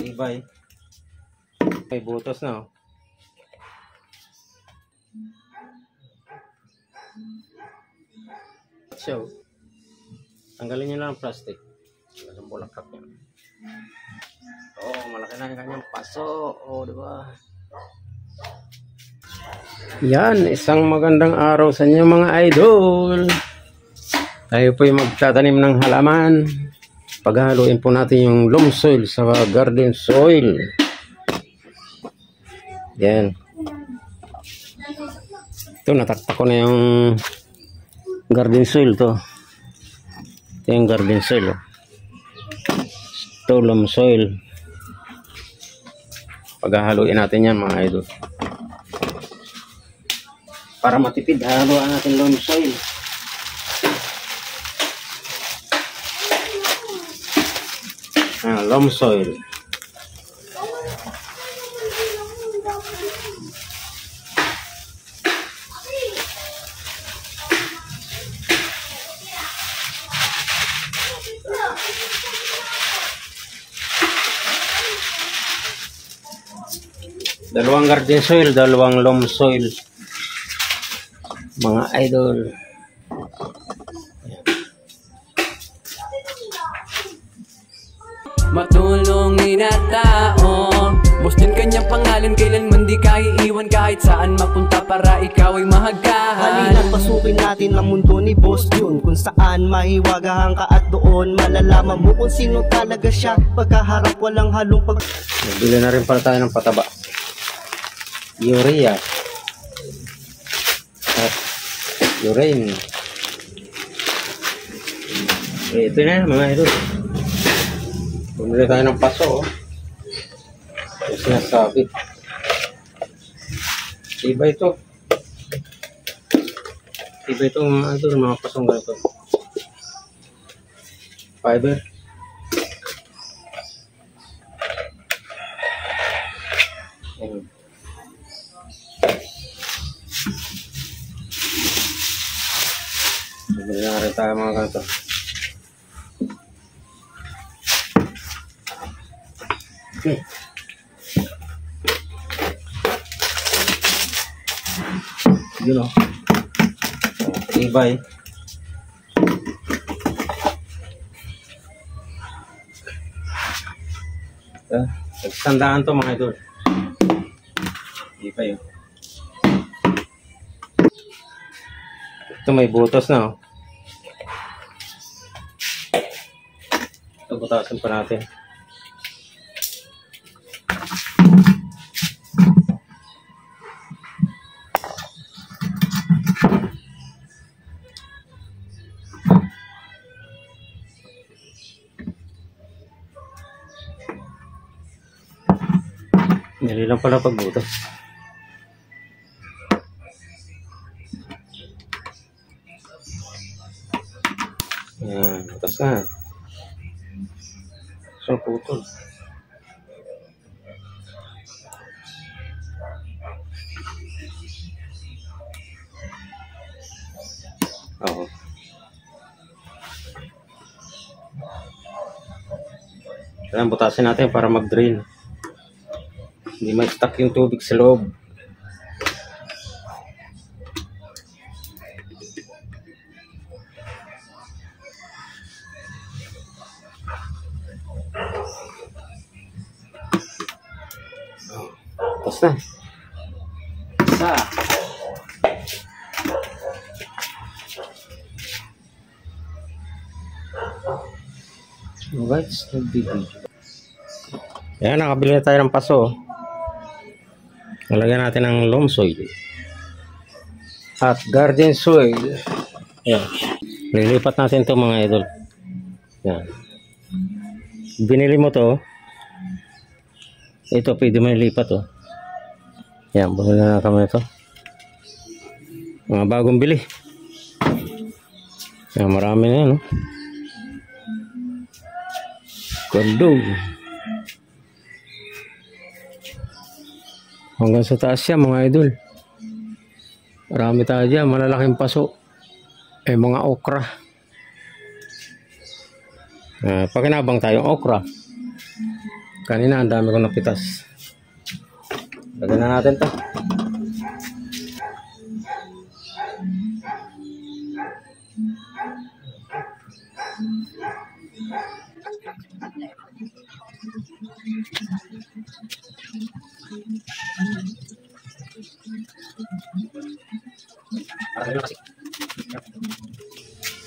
Tibay. May butos na oh. So, tanggalin nyo lang ang plastic. Ang bulaklak niya. Oh, malaki na yung kanyang paso. Oh, diba? Yan, isang magandang araw sa inyo mga idol. Tayo po yung magtatanim ng halaman. Paghaluin po natin yung loam soil sa garden soil. Yan. Ito, nataktak ko na yung garden soil to. Ito yung garden soil. Ito, loam soil. Paghahaluin natin yan mga idol. Para matipid, haluan natin loam soil. Loam soil. Dalawang garden soil, dalawang loam soil. Mga idol. Matulungin na tao, boss din kanyang pangalan, kailanman di ka iiwan kahit saan mapunta para ikaw ay mahagahan. Halina't pasukin natin ang mundo ni Boss Jun, kung saan mahiwagahan ka at doon malalaman mo kung sino talaga siya. Pagkaharap walang halong pag... Bili na rin pala tayo ng pataba. Urea at urine. Ito na mga idol. Bumili tayo ng paso oh. Ito sinasabit. Iba ito. Iba itong mga idol, mga pasong ganito. Fiber. Ayan. Bumili na rin tayo mga ganito. Okay. Yun o. Tibay. Nagsandaan to mga idol. Tibay o. Ito may butos na o. Ito butasin pa natin. Dali lang pala pagbutas. Yan, butas na. So, putol. Oo. Kailangan butasin natin para mag-drain. Hindi ma-stuck yung tubig sa loob. Tapos na. Isa. Alright, stop video. Ayan, nakabili na tayo ng paso. Nalagyan natin ng loam soil at garden soil. Ayan. Lilipat natin ito mga idol. Ayan. Binili mo to. Ito pwede mo ilipat oh. Ayan, bumili na kami ito. Mga bagong bili. Ayan, marami na yan no? Kondo. Hanggang sa taas siya mga idol. Marami tayo dyan, malalaking paso. Mga okra. Pakinabang tayong okra. Kanina ang dami kong napitas. Lagyan na natin to.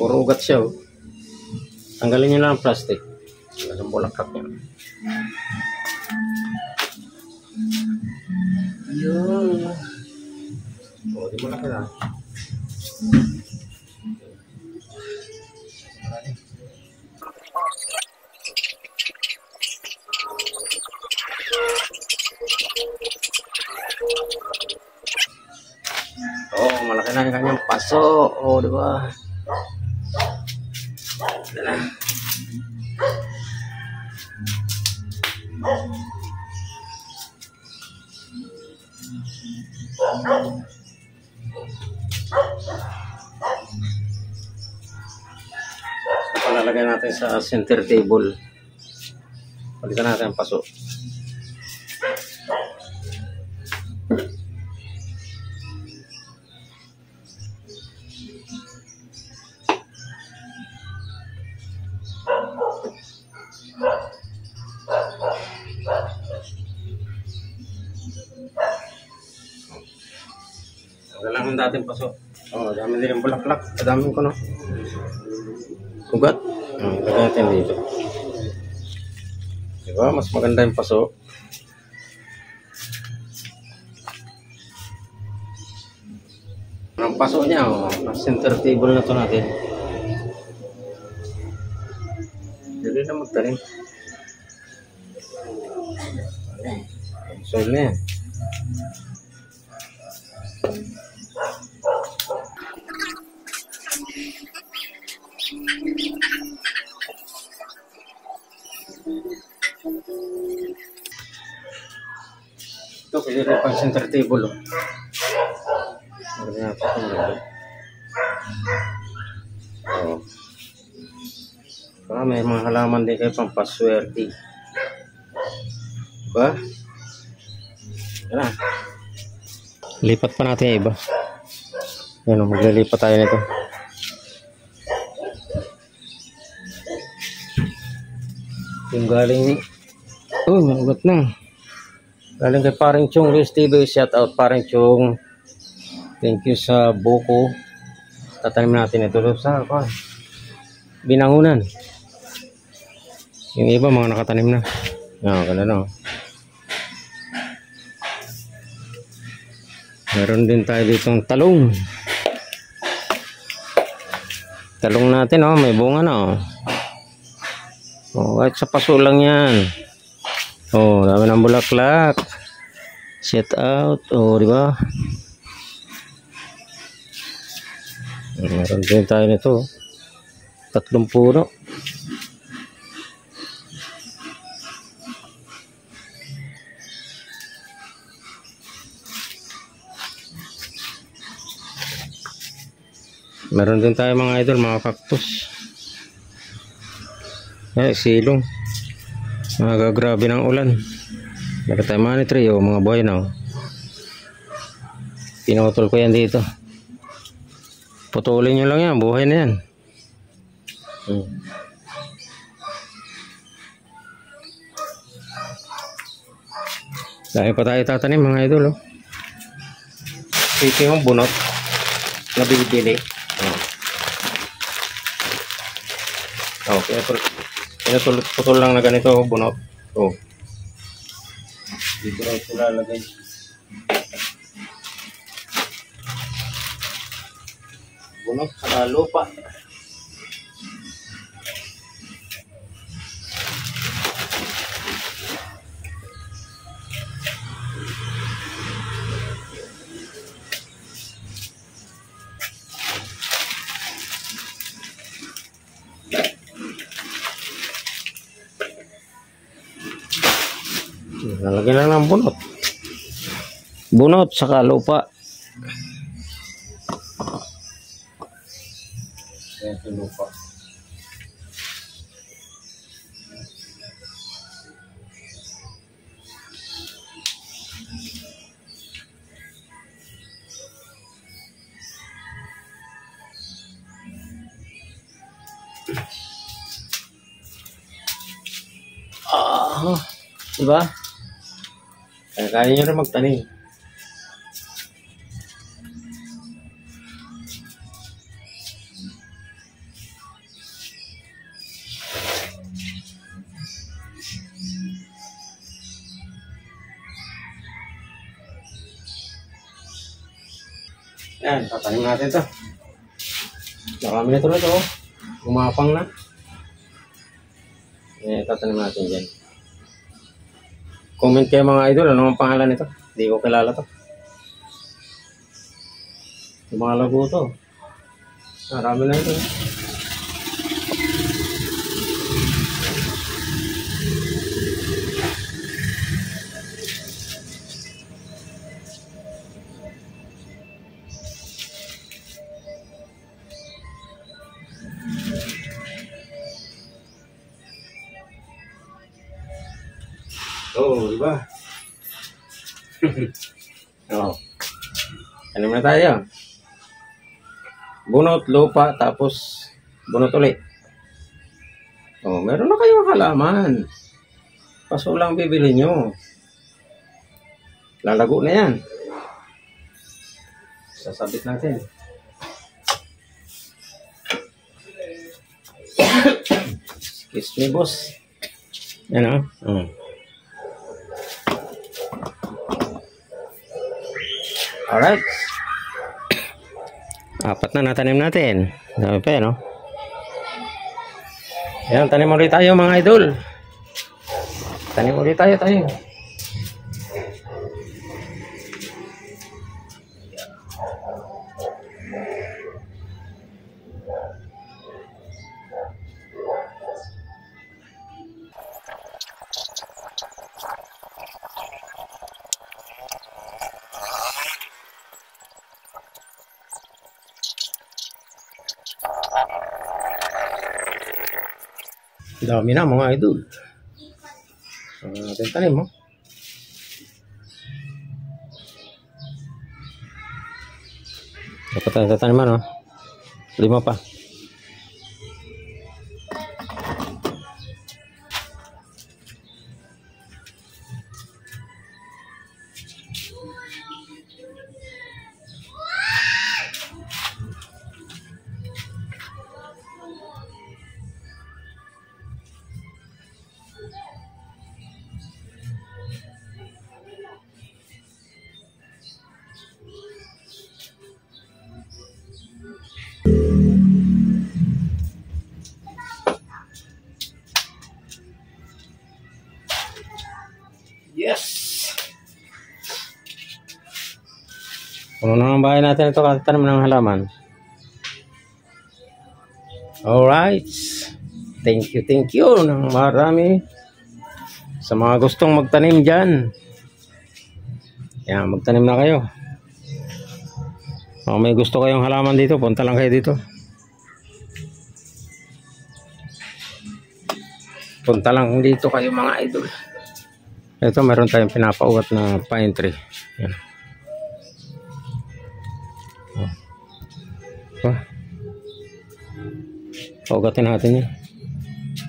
Puro ugat siya, oh. Tanggalin nyo lang ang plastic. Ang bulaklak niya. Yun. Oh, di mo na kailangan. Oh, malaki na yung kanyang paso. Oh, di ba? Ito na. So, palalagay natin sa center table. Palitan natin ang paso. Kailangan dating paso. Oh, dami din yung bulaklak. Dami ko, no? Ugat. Lagyan natin dito. Diba? Mas maganda yung paso. Ang paso niya, oh. Center table na to natin. Dili na magtanim. Soil na yan. Ito, pwede rin pang center table. Oh. Oh. May mga halaman din kayo pang paswerte. Diba? Yan. Lipat pa natin yung iba. Yan, maglilipat tayo nito. Yung galing, oh, manugat na. Galing kay Paring Chong, Luis TV, shout out Paring Chong. Thank you sa buko. Tatanim natin ito sa binangunan. Yung iba mga nakatanim na. Ganda na. Meron din tayo ditong talong. Talong natin, oh, may bunga na, oh. Oh, kahit sa paso lang yan. Oh, dami ng bulaklak. Set out. Oh, di ba? Meron din tayo nito. 3 puno. Meron din tayo mga idol, mga cactus. Ay, silong. Grabe ng ulan. Meron tayo money tree, oh, mga buhay na. Oh. Pinutol ko yan dito. Putulin nyo lang yan, buhay na yan. Dahil pa tayo tatanim mga idol. Oh. Ito yung bunot na bili-bili. Oh, pinutol lang na ganito, bunot. Oh. Dito lang ito lalagay. Bunot sa lupa. Nalagyan lang ng bunot. Bunot saka lupa. Ayan yung lupa. Oh, diba? Kaya nyo rin magtanim. Yan, tatanim natin ito. Marami na ito na ito. Gumapang na. Yan, tatanim natin dyan. Comment kayo mga idol, ano ang pangalan nito? Hindi ko kilala to. Lumalago to. Marami na ito. Oh, diba? Oh. Ano na tayo? Bunot, lupa, tapos bunot ulit. Oh, meron na kayong halaman. Paso lang bibili nyo. Lalago na yan. Sasabit natin. Excuse me, boss. Yan o. Alright. Apat na natanim natin. Dami pa yan, Ayan, tanim ulit tayo mga idol. Tanim ulit tayo. Dami na mga idol. Ating tanim Dapat tayo taniman 5 pa. Yes! Puno na ang bahay natin ito katanim ng halaman. Alright. Thank you ng marami sa mga gustong magtanim dyan. Yan, magtanim na kayo. Kung may gusto kayong halaman dito, punta lang kayo dito. Punta lang dito kayo mga idol. Ito meron tayong pinapaugat na pine tree. Yan. Paugatin natin yan.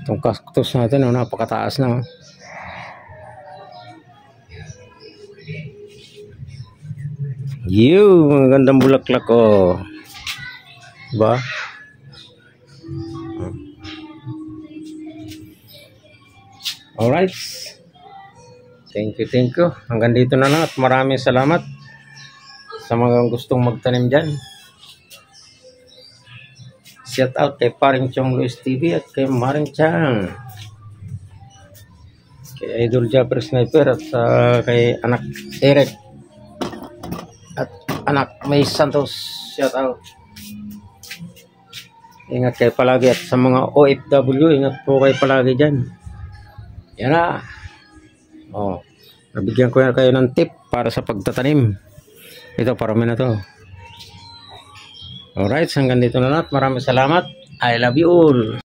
Itong cactus natin, napakataas na. Magandang bulaklak diba? Alright. Thank you. Hanggang dito na lang at maraming salamat sa mga gustong magtanim dyan. Shout out kay Paring Chong Luis TV at kay Maring Chang, kay Idol Japper Sniper at kay anak Eric at anak May Santos. Shout out. Ingat kayo palagi at sa mga OFW, ingat po kayo palagi dyan. Yan na. Nabigyan ko na kayo ng tip para sa pagtatanim. Ito, parami na to. Alright, hanggang dito na lahat. Maraming salamat. I love you all.